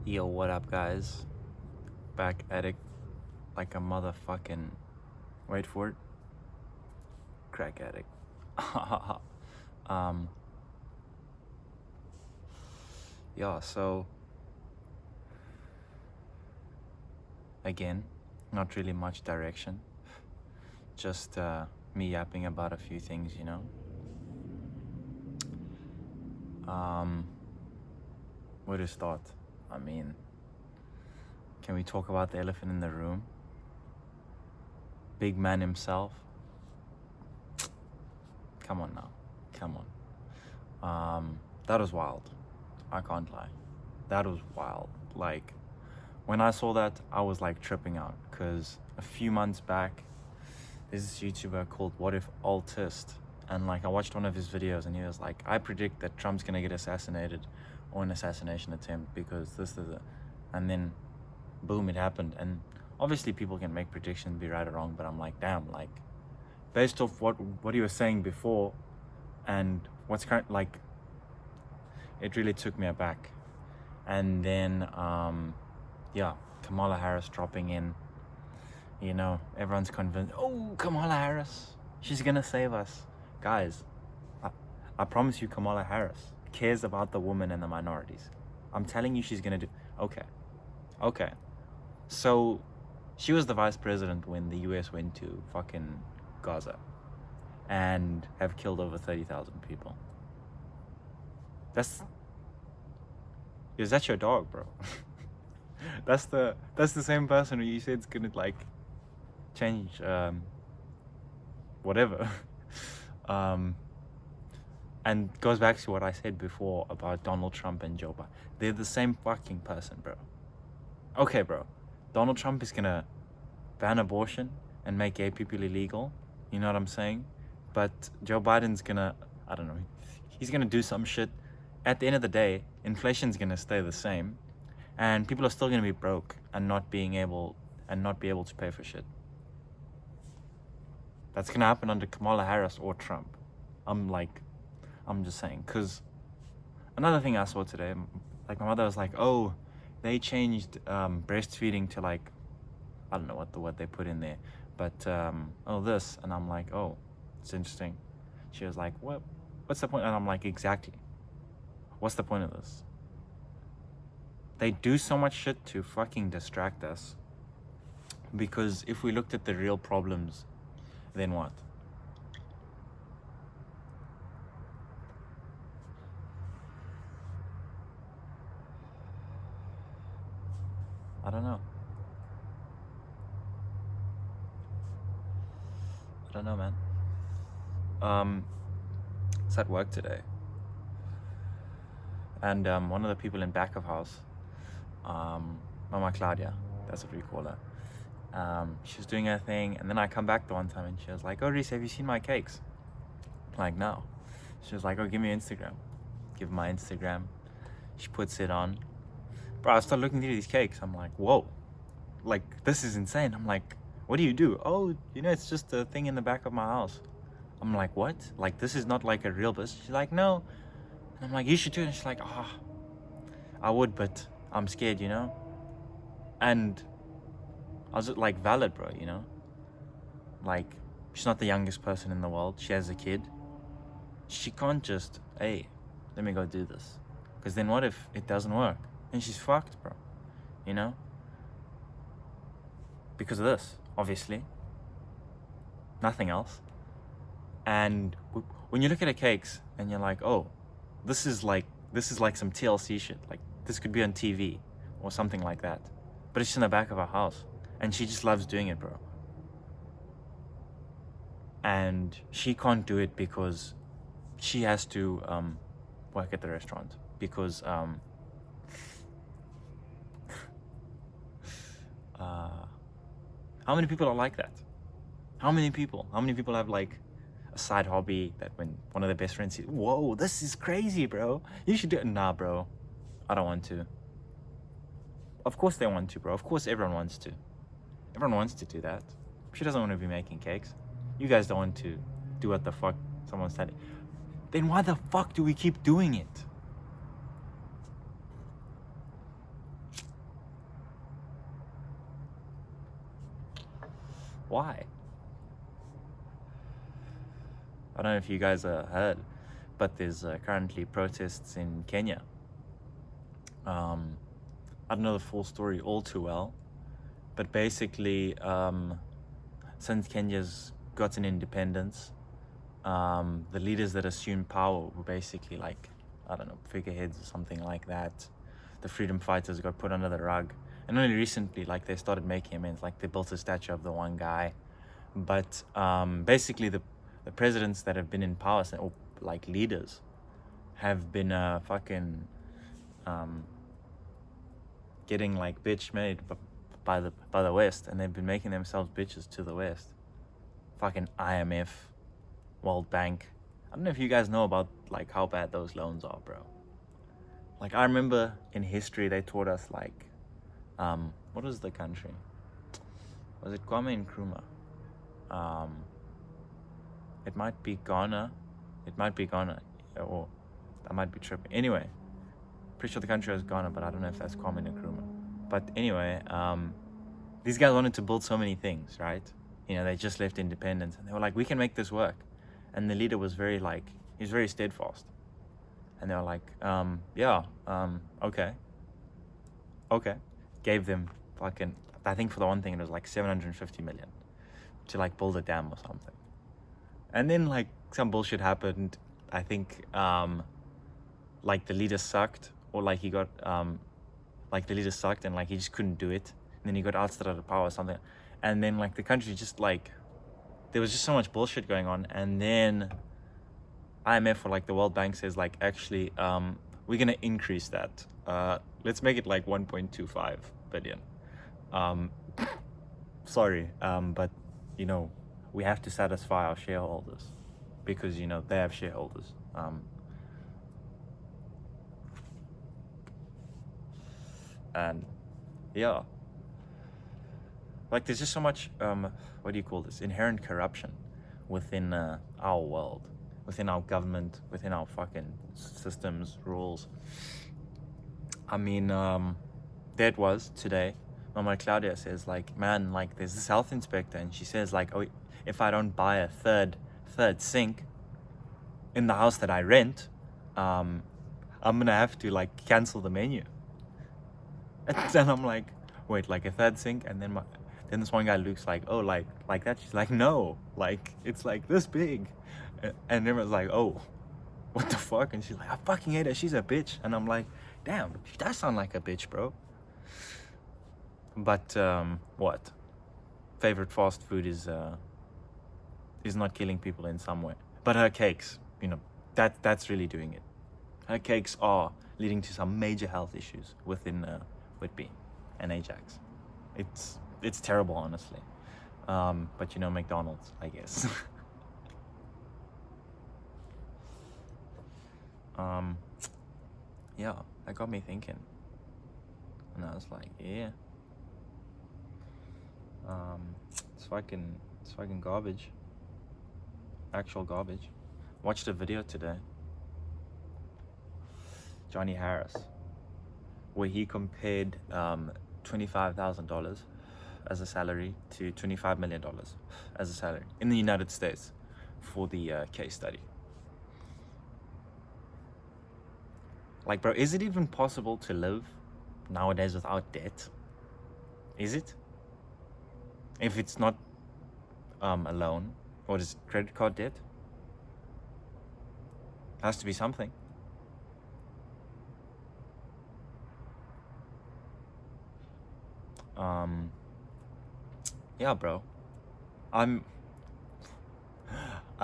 Yo, what up, guys? Back at it like a motherfucking. Wait for it. Crack addict. um. Yeah. So again, not really much direction. Just me yapping about a few things, you know. Where to start? I mean, can we talk about the elephant in the room? Big man himself. Come on now. Come on. That was wild. I can't lie. That was wild. Like, when I saw that, I was like tripping out. Because a few months back, there's this YouTuber called What If Altist. And like, I watched one of his videos and he was like, I predict that Trump's gonna get assassinated or an assassination attempt because this. And then, boom, it happened. And obviously people can make predictions, be right or wrong, but I'm like, damn, like, based off what he was saying before and what's current, like, it really took me aback. And then, yeah, Kamala Harris dropping in, you know, everyone's convinced, oh, Kamala Harris, she's gonna save us. Guys, I promise you Kamala Harris cares about the women and the minorities. I'm telling you she's gonna do, okay. So, she was the vice president when the US went to fucking Gaza and have killed over 30,000 people. Is that your dog, bro? that's the same person who you said's gonna like change whatever. And goes back to what I said before about Donald Trump and Joe Biden. They're the same fucking person, bro. Okay, bro. Donald Trump is gonna ban abortion and make gay people illegal. You know what I'm saying? But Joe Biden's gonna, I don't know, he's gonna do some shit. At the end of the day, inflation's gonna stay the same, and people are still gonna be broke and not be able to pay for shit. That's gonna happen under Kamala Harris or Trump. I'm just saying. Cause another thing I saw today, like my mother was like, oh, they changed breastfeeding to like, I don't know what they put in there, but this, and I'm like, oh, it's interesting. She was like, what's the point? And I'm like, exactly. What's the point of this? They do so much shit to fucking distract us. Because if we looked at the real problems, then what? I don't know. Man. It's at work today. And one of the people in back of house, Mama Claudia, that's what we call her. She was doing her thing, and then I come back the one time and she was like, oh, Reese, have you seen my cakes? I'm like, no. She was like, oh, give me your Instagram. Give my Instagram. She puts it on. Bro, I started looking through these cakes. I'm like, whoa. Like, this is insane. I'm like, what do you do? Oh, you know, it's just a thing in the back of my house. I'm like, what? Like, this is not like a real business? She's like, no. And I'm like, you should do it. And she's like, I would, but I'm scared, you know? And I was like, valid, bro, you know? Like, she's not the youngest person in the world. She has a kid. She can't just, hey, let me go do this. Because then what if it doesn't work? And she's fucked, bro. You know? Because of this, obviously. Nothing else. And when you look at her cakes and you're like, oh, this is like some TLC shit. Like, this could be on TV or something like that. But it's in the back of her house. And she just loves doing it, bro. And she can't do it because she has to work at the restaurant. Because how many people are like that? How many people have like a side hobby that when one of their best friends says, whoa, this is crazy, bro, you should do it? Nah, bro, I don't want to. Of course they want to, bro. Of course everyone wants to. Everyone wants to do that. She doesn't want to be making cakes. You guys don't want to do what the fuck someone's telling. Then why the fuck do we keep doing it? Why? I don't know if you guys heard, but there's currently protests in Kenya. I don't know the full story all too well, but basically, since Kenya's gotten independence, the leaders that assumed power were basically like, I don't know, figureheads or something like that. The freedom fighters got put under the rug. And only recently, like, they started making amends. Like, they built a statue of the one guy. But basically, the presidents that have been in power, or like leaders, have been fucking getting like bitch made by the West, and they've been making themselves bitches to the West. Fucking IMF, World Bank. I don't know if you guys know about like how bad those loans are, bro. Like, I remember in history they taught us like, what was the country? Was it Kwame Nkrumah? It might be Ghana. It might be Ghana, or I might be tripping. Anyway, pretty sure the country was Ghana, but I don't know if that's Kwame Nkrumah. But anyway, these guys wanted to build so many things, right? You know, they just left independence, and they were like, we can make this work. And the leader was very like, he was very steadfast. And they were like, okay. Gave them fucking, I think for the one thing it was like 750 million to like build a dam or something. And then like some bullshit happened. I think like the leader sucked, or like he got like the leader sucked and like he just couldn't do it. And then he got ousted out of power or something. And then like the country just like, there was just so much bullshit going on. And then IMF or like the World Bank says like, actually, we're gonna increase that. Let's make it like 1.25 billion. Sorry, but you know, we have to satisfy our shareholders because, you know, they have shareholders. And yeah, like there's just so much, what do you call this? Inherent corruption within our world, within our government, within our fucking systems, rules. I mean, there it was today. Mama Claudia says like, man, like there's this health inspector, and she says like, oh, if I don't buy a third sink in the house that I rent, I'm gonna have to like cancel the menu. And then I'm like, wait, like a third sink? And then this one guy looks like, oh, like that. She's like, no, like it's like this big. And everyone's like, oh, what the fuck? And she's like, I fucking hate her, she's a bitch. And I'm like, damn, she does sound like a bitch, bro. But what? Favorite fast food is not killing people in some way. But her cakes, you know, that's really doing it. Her cakes are leading to some major health issues within Whitby and Ajax. It's terrible, honestly. But you know, McDonald's, I guess. Yeah, that got me thinking. And I was like, yeah. It's fucking garbage. Actual garbage. Watched a video today. Johnny Harris, where he compared $25,000 as a salary to $25 million as a salary in the United States for the case study. Like, bro, is it even possible to live nowadays without debt? Is it? If it's not a loan, or is it credit card debt? Has to be something. Yeah, bro. I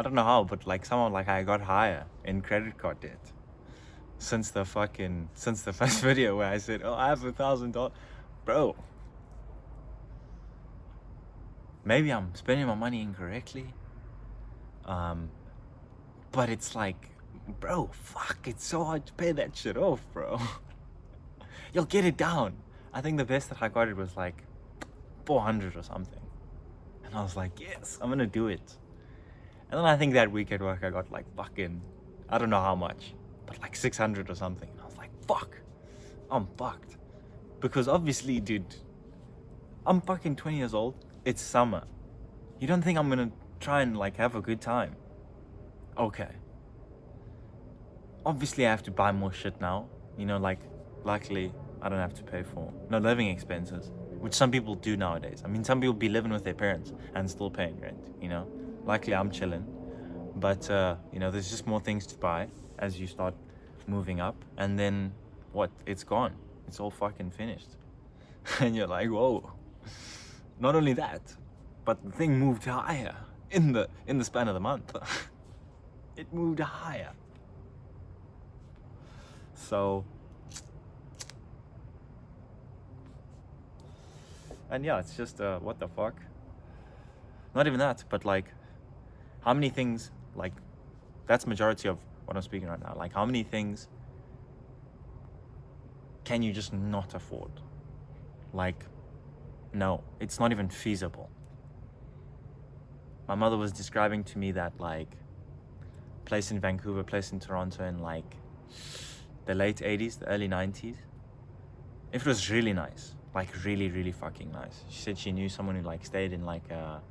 don't know how, but like somehow like I got higher in credit card debt since the first video where I said, oh, I have $1,000. Bro, maybe I'm spending my money incorrectly. But it's like, bro, fuck, it's so hard to pay that shit off, bro. You'll get it down. I think the best that I got it was like 400 or something. And I was like, yes, I'm gonna do it. And then I think that week at work I got like fucking, I don't know how much, but like 600 or something. And I was like, fuck, I'm fucked. Because obviously, dude, I'm fucking 20 years old. It's summer. You don't think I'm gonna try and like have a good time? Okay. Obviously I have to buy more shit now. You know, like, luckily I don't have to pay for no living expenses, which some people do nowadays. I mean, some people be living with their parents and still paying rent, you know. Luckily I'm chilling. But you know, there's just more things to buy as you start moving up, and then what? It's gone. It's all fucking finished. And you're like, whoa. Not only that, but the thing moved higher in the span of the month. It moved higher. So, and yeah, it's just what the fuck. Not even that, but like, how many things, like, that's majority of what I'm speaking right now. Like, how many things can you just not afford? Like, no, it's not even feasible. My mother was describing to me that, like, place in Vancouver, place in Toronto in like the late 80s, the early 90s. It was really nice, like really, really fucking nice. She said she knew someone who like stayed in like a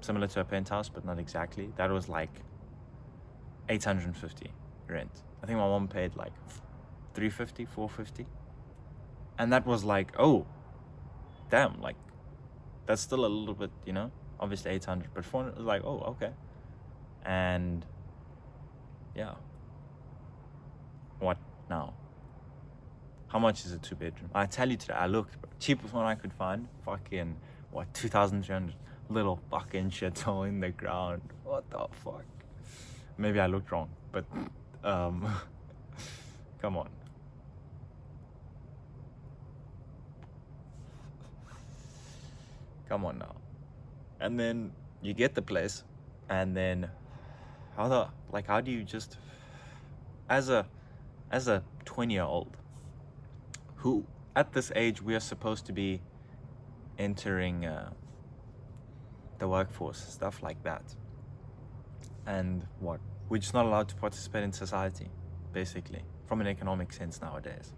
similar to a penthouse, but not exactly. That was like 850 rent. I think my mom paid like 350, 450, and that was like, oh, damn, like that's still a little bit, you know. Obviously 800, but 400 was like, oh, okay. And yeah, what now? How much is a 2-bedroom? I tell you today, I looked, cheapest one I could find, fucking, what, 2,300, little fucking shithole in the ground. What the fuck? Maybe I looked wrong, but, come on. Come on now. And then you get the place, and then how do you just, as a 20-year-old, who at this age we are supposed to be entering the workforce, stuff like that, and what, we're just not allowed to participate in society, basically, from an economic sense nowadays.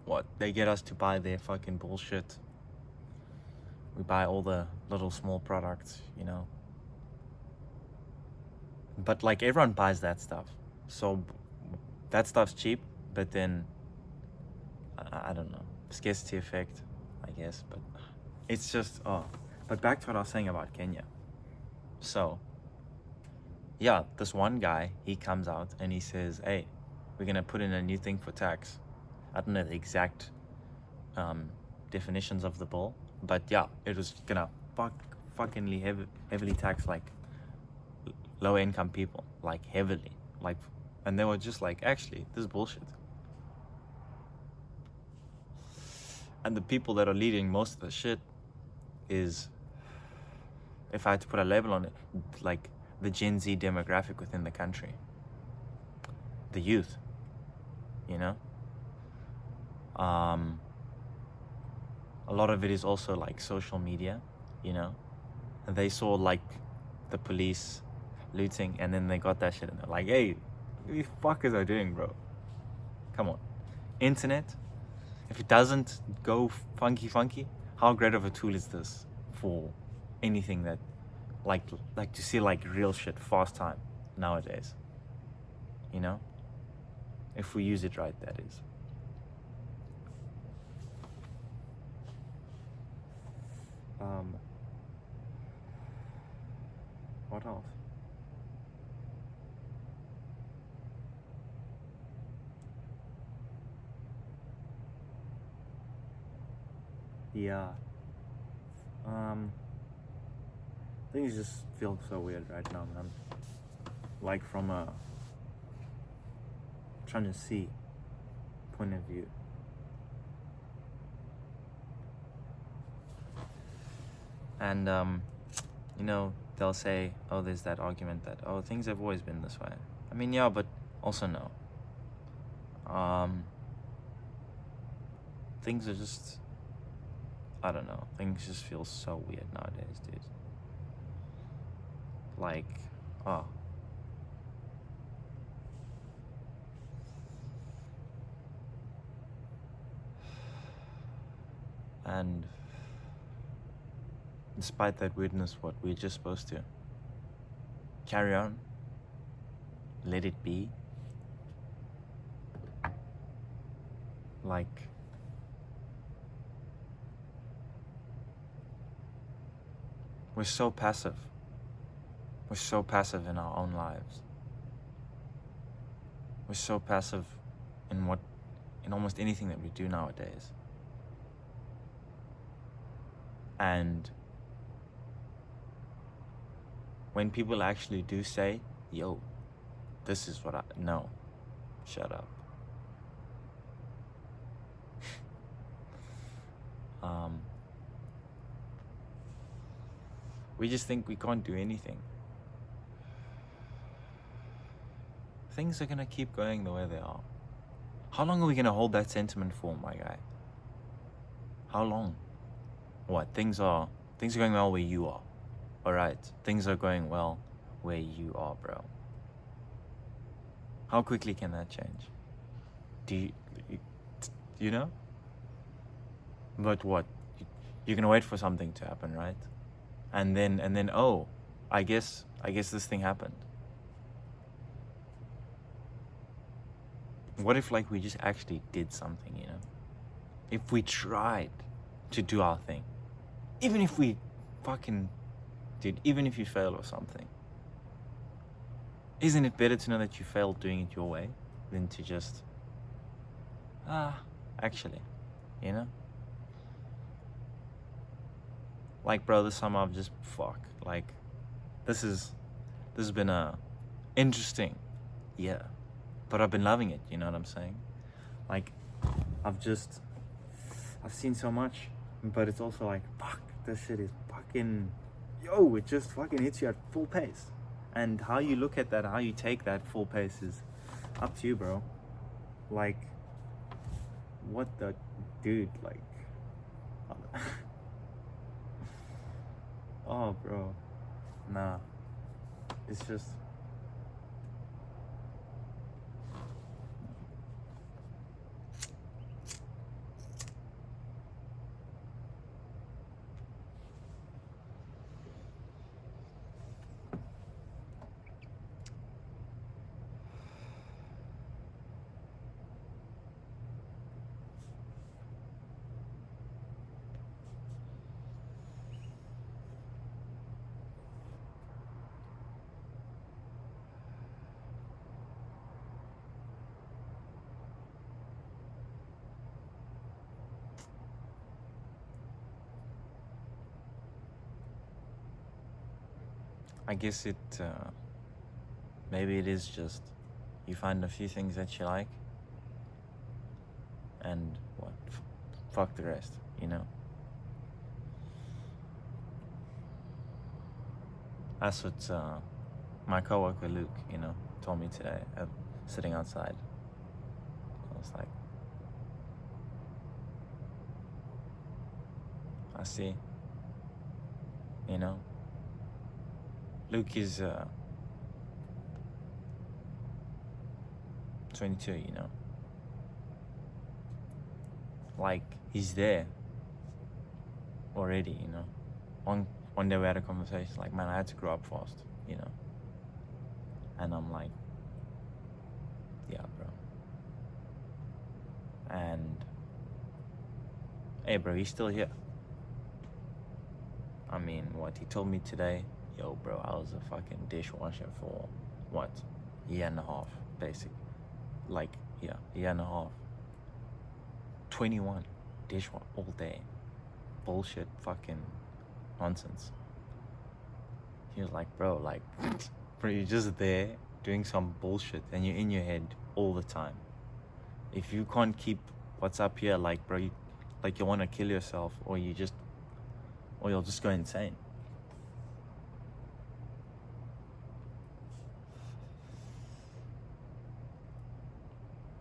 What, they get us to buy their fucking bullshit. We buy all the little small products, you know, but like everyone buys that stuff, so that stuff's cheap, but then I don't know, scarcity effect, I guess. But it's just, but back to what I was saying about Kenya. So yeah, this one guy, he comes out and he says, hey, we're gonna put in a new thing for tax. I don't know the exact definitions of the bill, but yeah, it was gonna fuckingly heavily tax like low income people, like heavily, like, and they were just like, actually, this is bullshit. And the people that are leading most of the shit is, if I had to put a label on it, like the Gen Z demographic within the country, the youth, you know. A lot of it is also like social media, you know. And they saw like the police looting, and then they got that shit, and they're like, hey, what these fuckers are doing, bro? Come on. Internet, if it doesn't go funky, how great of a tool is this for anything that, like to see like real shit fast time nowadays, you know, if we use it right, that is. What else? Yeah. Things just feel so weird right now, man. Like from a trying to see point of view. And you know, they'll say, oh, there's that argument that, oh, things have always been this way. I mean, yeah, but also no. Things are just, I don't know, things just feel so weird nowadays, dude. Like, oh. And despite that weirdness, what we're just supposed to carry on, let it be. Like, we're so passive. We're so passive in our own lives. We're so passive in almost anything that we do nowadays. And when people actually do say, yo, this is what no, shut up. We just think we can't do anything. Things are gonna keep going the way they are. How long are we gonna hold that sentiment for, my guy? How long? What? Things are going well where you are. Alright, things are going well where you are, bro. How quickly can that change? Do you know? But what? You're gonna wait for something to happen, right? And then oh, I guess this thing happened. What if like we just actually did something, you know? If we tried to do our thing. Even if we fucking did, even if you fail or something. Isn't it better to know that you failed doing it your way than to just actually, you know? Like, bro, this summer I've just like this has been a interesting year, but I've been loving it, you know what I'm saying? Like, I've seen so much, but it's also like, fuck, this shit is fucking, yo, it just fucking hits you at full pace. And how you look at that, how you take that full pace is up to you, bro. Like, what the dude, like, oh, bro, nah, it's just, I guess it, maybe it is just, you find a few things that you like, and what, fuck the rest, you know? That's what my coworker Luke, you know, told me today, sitting outside. I was like, I see, you know? Luke is 22, you know? Like, he's there already, you know? One day we had a conversation, like, man, I had to grow up fast, you know? And I'm like, yeah, bro. And, hey, bro, he's still here. I mean, what, he told me today, yo, bro, I was a fucking dishwasher for, what, year and a half, basically. Like, yeah, year and a half. 21, dishwasher, all day. Bullshit, fucking nonsense. He was like, bro, like, bro, you're just there doing some bullshit and you're in your head all the time. If you can't keep what's up here, like, bro, you want to kill yourself, or you'll just go insane.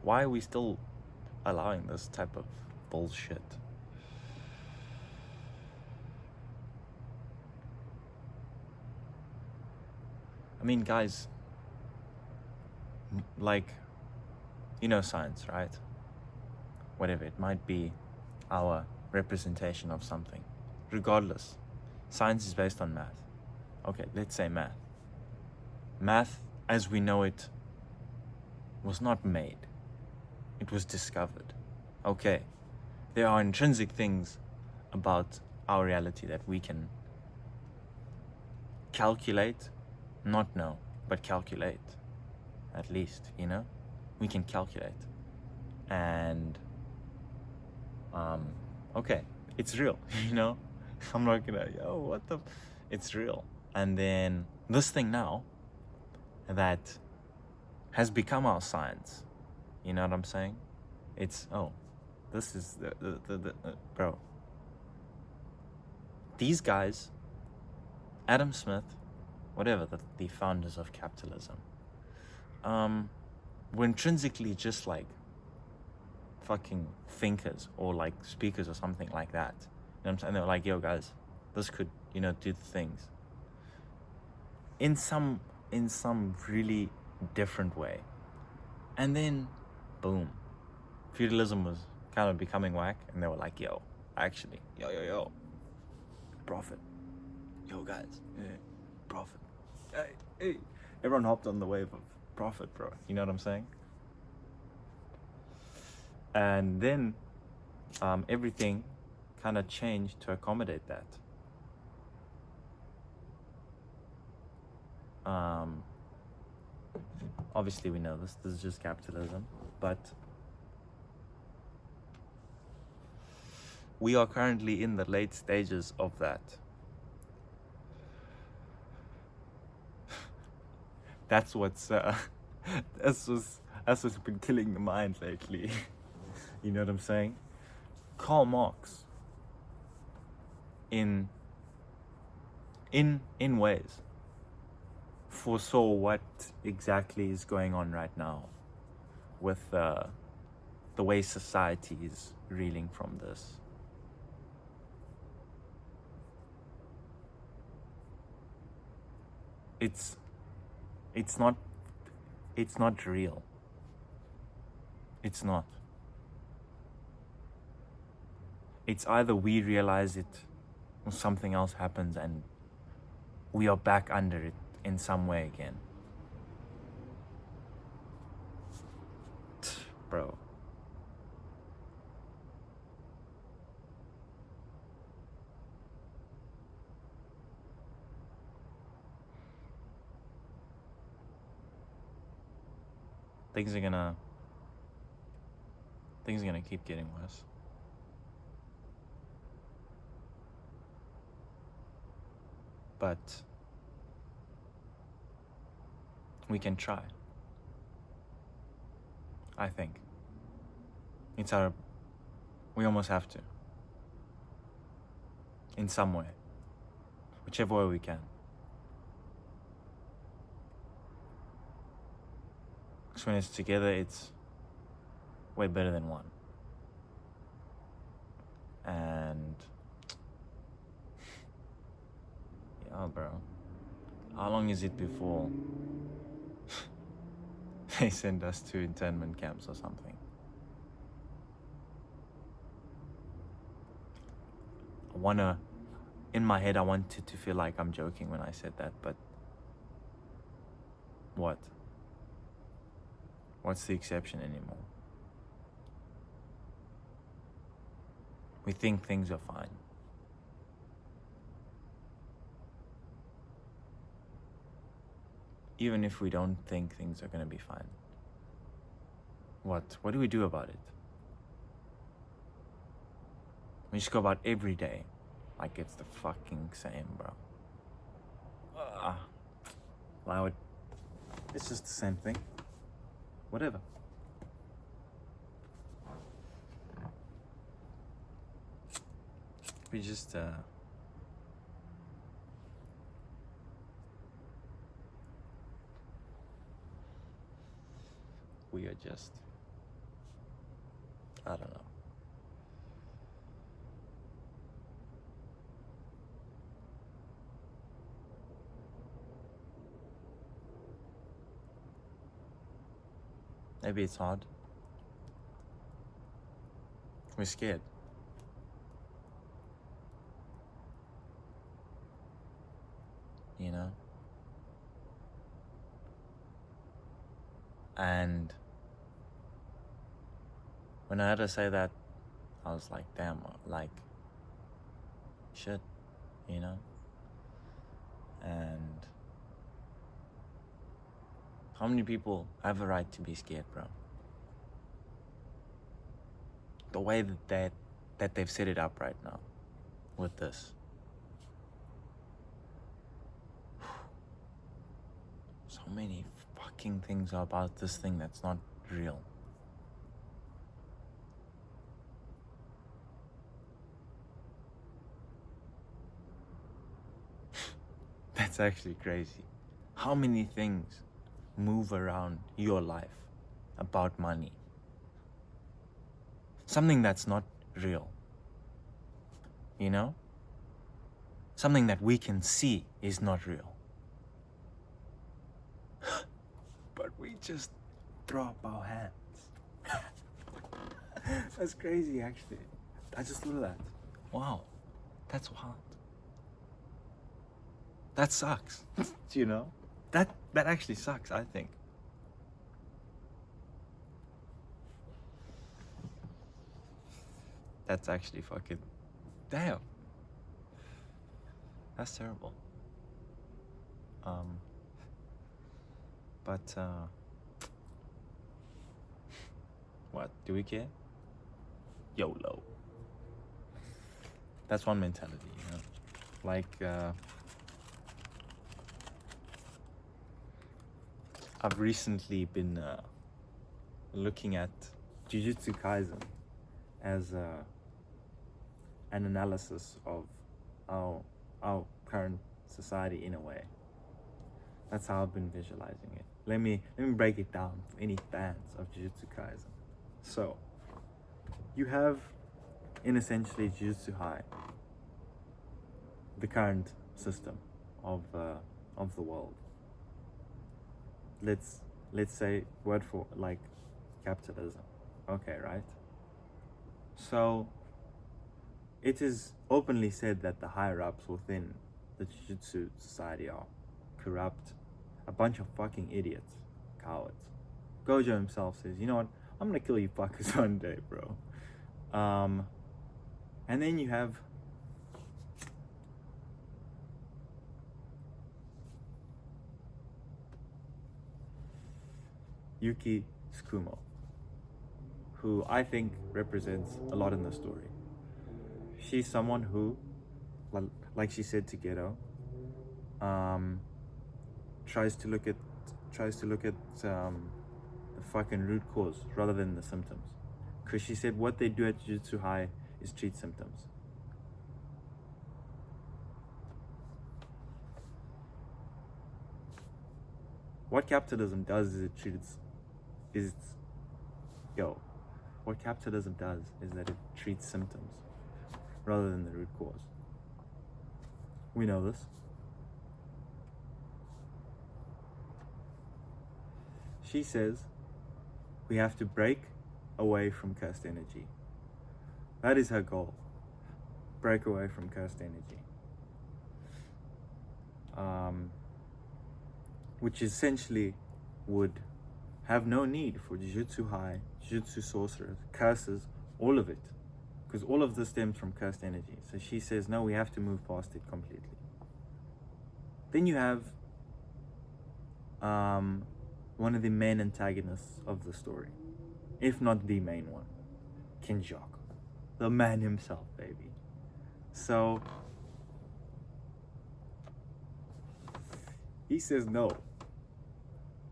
Why are we still allowing this type of bullshit? I mean, guys, like, you know science, right? Whatever, it might be our representation of something. Regardless, Science is based on math. Okay, let's say math. Math, as we know it, was not made. It was discovered. Okay, there are intrinsic things about our reality that we can calculate, not know, but calculate. At least, you know? We can calculate. And, okay, it's real, you know? I'm not gonna, what the? It's real. And then this thing now that has become our science, you know what I'm saying? It's, this is bro. These guys, Adam Smith, whatever, the founders of capitalism, were intrinsically just like fucking thinkers or like speakers or something like that. You know what I'm saying? They were like, yo guys, this could, do the things. In some really different way. And then, boom, feudalism was kind of becoming whack, and they were like, yo, actually, yo, profit. Yo guys, profit. Hey. Everyone hopped on the wave of profit, bro. You know what I'm saying? And then everything kind of changed to accommodate that. Obviously we know this is just capitalism, but we are currently in the late stages of that. That's what's that's what's been killing the mind lately. You know what I'm saying? Karl Marx, in ways, foresaw what exactly is going on right now with the way society is reeling from this. It's not real. It's not. It's either we realize it or something else happens and we are back under it in some way again. Bro. Things are gonna keep getting worse. But we can try. I think. We almost have to. In some way. Whichever way we can. Because when it's together, it's way better than one. And yeah, bro. How long is it before they send us to internment camps or something? In my head, I wanted to feel like I'm joking when I said that, but what? What's the exception anymore? We think things are fine. Even if we don't think things are gonna be fine. What do we do about it? We just go about every day like it's the fucking same, bro. Allow it. It's just the same thing. Whatever. We just we are just, I don't know. Maybe it's hard. We're scared. you know? And when I had to say that, I was like, damn, like, shit, you know? And how many people have a right to be scared, bro? The way that they've set it up right now with this. So many fucking things about this thing that's not real. That's actually crazy. How many things move around your life about money? Something that's not real. You know? Something that we can see is not real. But we just throw up our hands. That's crazy, actually. I just thought of that. Wow, that's wild. That sucks. Do you know? That actually sucks, I think. That's actually fucking... Damn. That's terrible. But, what? Do we care? YOLO. That's one mentality, you know? Like, I've recently been looking at Jujutsu Kaisen as an analysis of our current society in a way. That's how I've been visualizing it. Let me break it down for any fans of Jujutsu Kaisen. So, you have, in essentially Jujutsu High, the current system of the world. Let's say word for like capitalism. Okay, right? So it is openly said that the higher ups within the Jujutsu society are corrupt, a bunch of fucking idiots, cowards. Gojo himself says, you know what, I'm gonna kill you fuckers one day, bro. And then you have Yuki Tsukumo, who I think represents a lot in the story. She's someone who, like she said to Geto, tries to look at the fucking root cause rather than the symptoms. Because she said what they do at Jujutsu High is treat symptoms. What capitalism does is what capitalism does is that it treats symptoms rather than the root cause. We know this. She says we have to break away from cursed energy. That is her goal. Break away from cursed energy. Which essentially would have no need for Jujutsu High, Jujutsu Sorcerers, curses, all of it. Because all of this stems from cursed energy. So she says, no, we have to move past it completely. Then you have one of the main antagonists of the story, if not the main one, Kinjaku, the man himself, baby. So he says, no,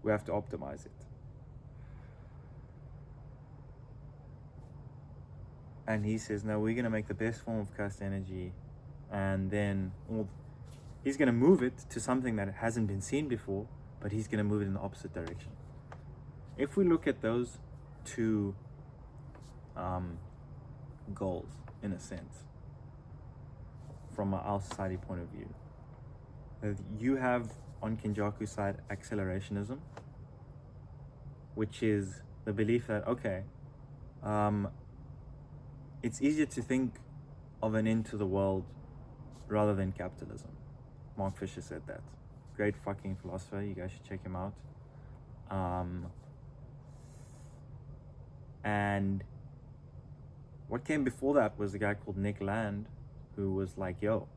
we have to optimize it. And he says, no, we're going to make the best form of cursed energy, and then he's going to move it to something that hasn't been seen before, but he's going to move it in the opposite direction. If we look at those two goals, in a sense, from our society point of view, you have on Kinjaku's side accelerationism, which is the belief that, okay, it's easier to think of an end to the world rather than capitalism. Mark Fisher said that. Great fucking philosopher. You guys should check him out. And what came before that was a guy called Nick Land, who was like, yo,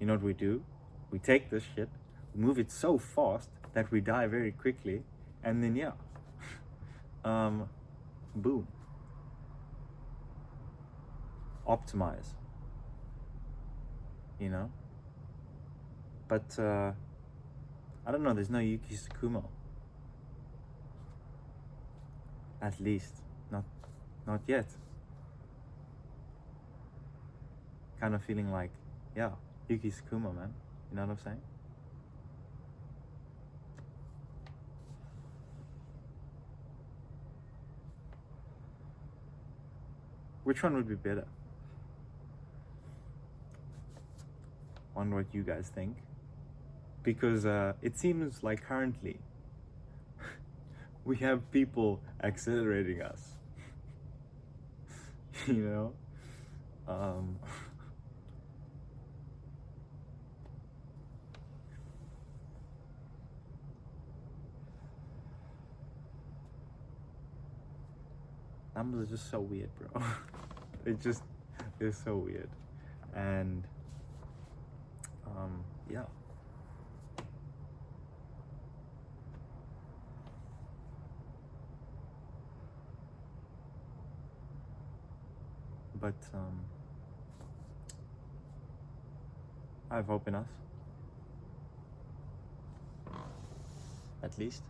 you know what we do? We take this shit, move it so fast that we die very quickly, and then yeah, boom. Optimize. You know? But I don't know, there's no Yuki Tsukumo. At least. Not yet. Kind of feeling like, yeah, Yuki Tsukumo, man. You know what I'm saying? Which one would be better? Wonder what you guys think. Because it seems like currently we have people accelerating us. You know? Numbers are just so weird, bro. They're so weird. And yeah. But I have hope in us. At least.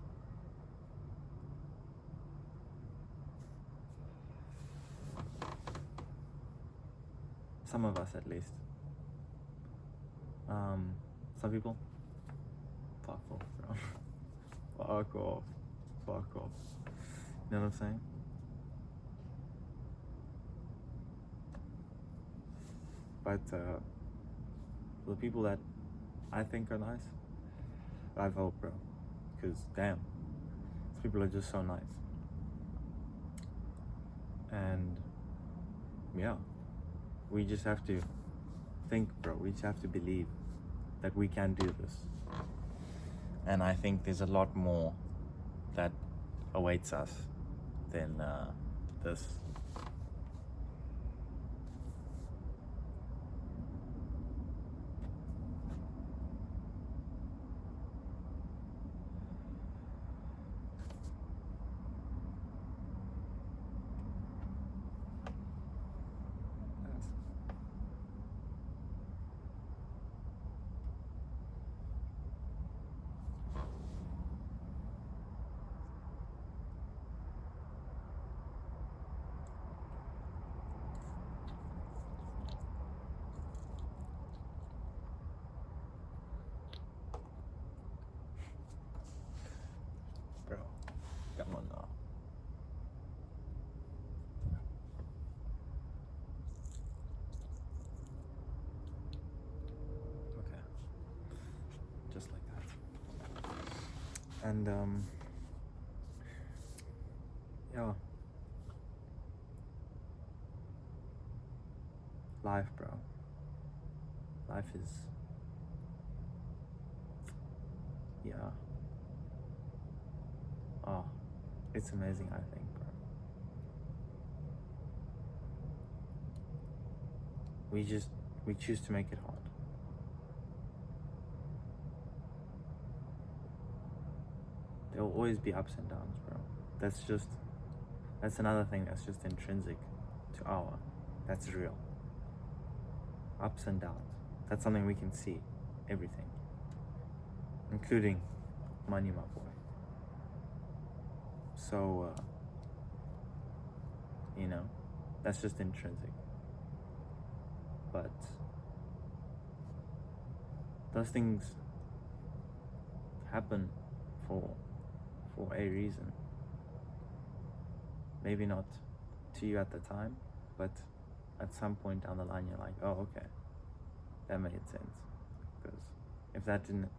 Some of us, at least. Some people, fuck off, bro. Fuck off. Fuck off. You know what I'm saying? But the people that I think are nice, I have hope, bro. Because damn, these people are just so nice. And yeah, we just have to think, bro. We just have to believe that we can do this. And I think there's a lot more that awaits us than this. Bro, come on now. Okay. Just like that. And yeah. Life, bro. Life is, yeah. Oh, it's amazing, I think, bro. We choose to make it hard. There will always be ups and downs, bro. That's another thing that's just intrinsic to that's real. Ups and downs. That's something we can see. Everything. Including money, my boy. So, you know, that's just intrinsic. But those things happen for a reason. Maybe not to you at the time, but at some point down the line you're like, oh, okay, that made sense. Because if that didn't,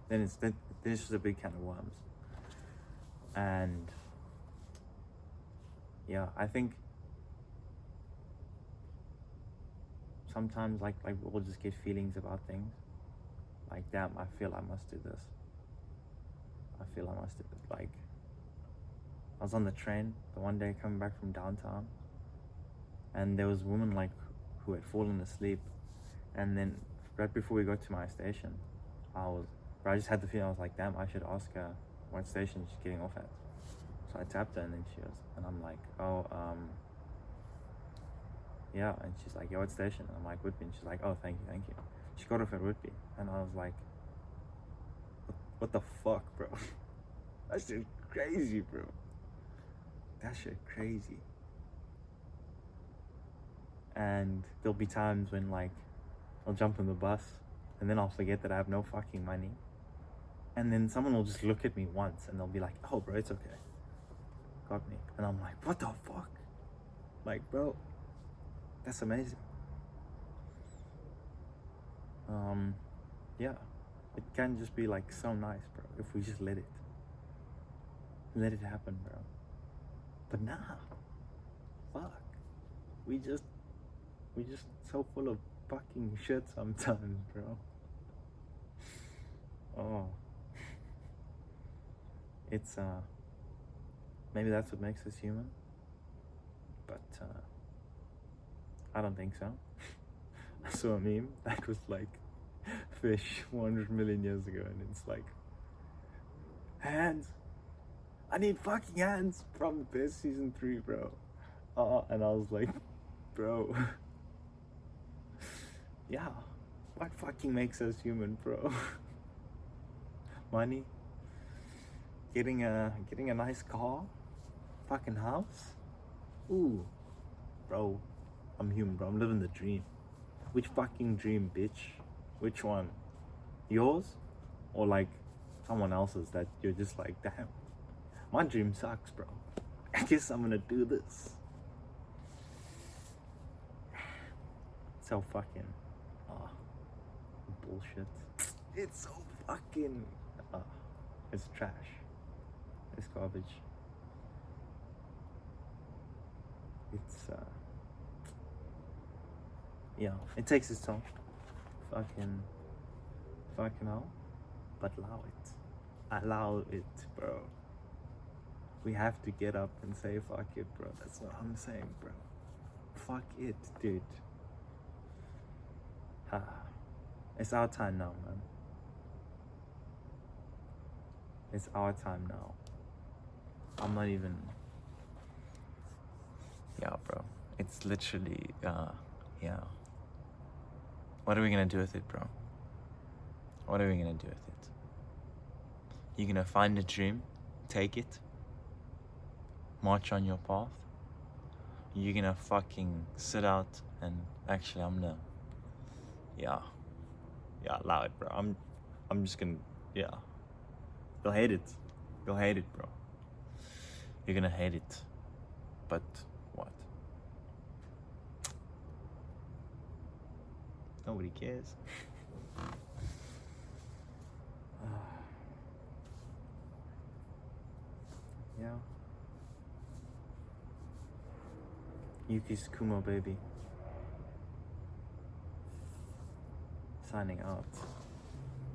then it's just a big can of worms. And yeah, I think sometimes like we'll just get feelings about things. like, damn, I feel I must do this. I feel I must do this. Like, I was on the train the one day coming back from downtown, and there was a woman like who had fallen asleep, and then right before we got to my station, I just had the feeling, I was like, damn, I should ask her what station she's getting off at. So I tapped her, and then and I'm like, oh, yeah, and she's like, yeah, what station? And I'm like, Whitby, and she's like, oh, thank you. She got off at Whitby, and I was like, what the fuck, bro? That shit crazy, bro. That shit crazy. And there'll be times when, like, I'll jump in the bus, and then I'll forget that I have no fucking money. And then someone will just look at me once, and they'll be like, oh, bro, it's okay. Got me. And I'm like, what the fuck? Like, bro, that's amazing. Yeah, it can just be like so nice, bro, if we just let it happen, bro. But nah, fuck, we just so full of fucking shit sometimes, bro. Oh, it's maybe that's what makes us human, but I don't think so. I saw a meme that was like, fish 100 million years ago, and it's like, hands, I need fucking hands from the best season 3, bro. And I was like, bro, yeah, what fucking makes us human, bro? Money, getting a nice car, fucking house. Ooh, bro, I'm human, bro. I'm living the dream. Which fucking dream, bitch? Which one? Yours? Or like someone else's that you're just like, damn, my dream sucks, bro. I guess I'm gonna do this. So fucking bullshit. It's so fucking it's trash. It's garbage. It's yeah, it takes its toll. Fucking hell. But allow it, bro. We have to get up and say fuck it, bro. That's what I'm saying, bro. Fuck it, dude. It's our time now, man. It's our time now. I'm not even, yeah, bro. It's literally yeah. What are we gonna do with it, bro? What are we gonna do with it? You're gonna find a dream, take it, march on your path. You're gonna fucking sit out and actually I'm gonna, yeah, allow it, bro. I'm just gonna, yeah. You'll hate it, bro. You're gonna hate it, but what? Nobody cares. Yeah. Yuki Tsukumo, baby. Signing out.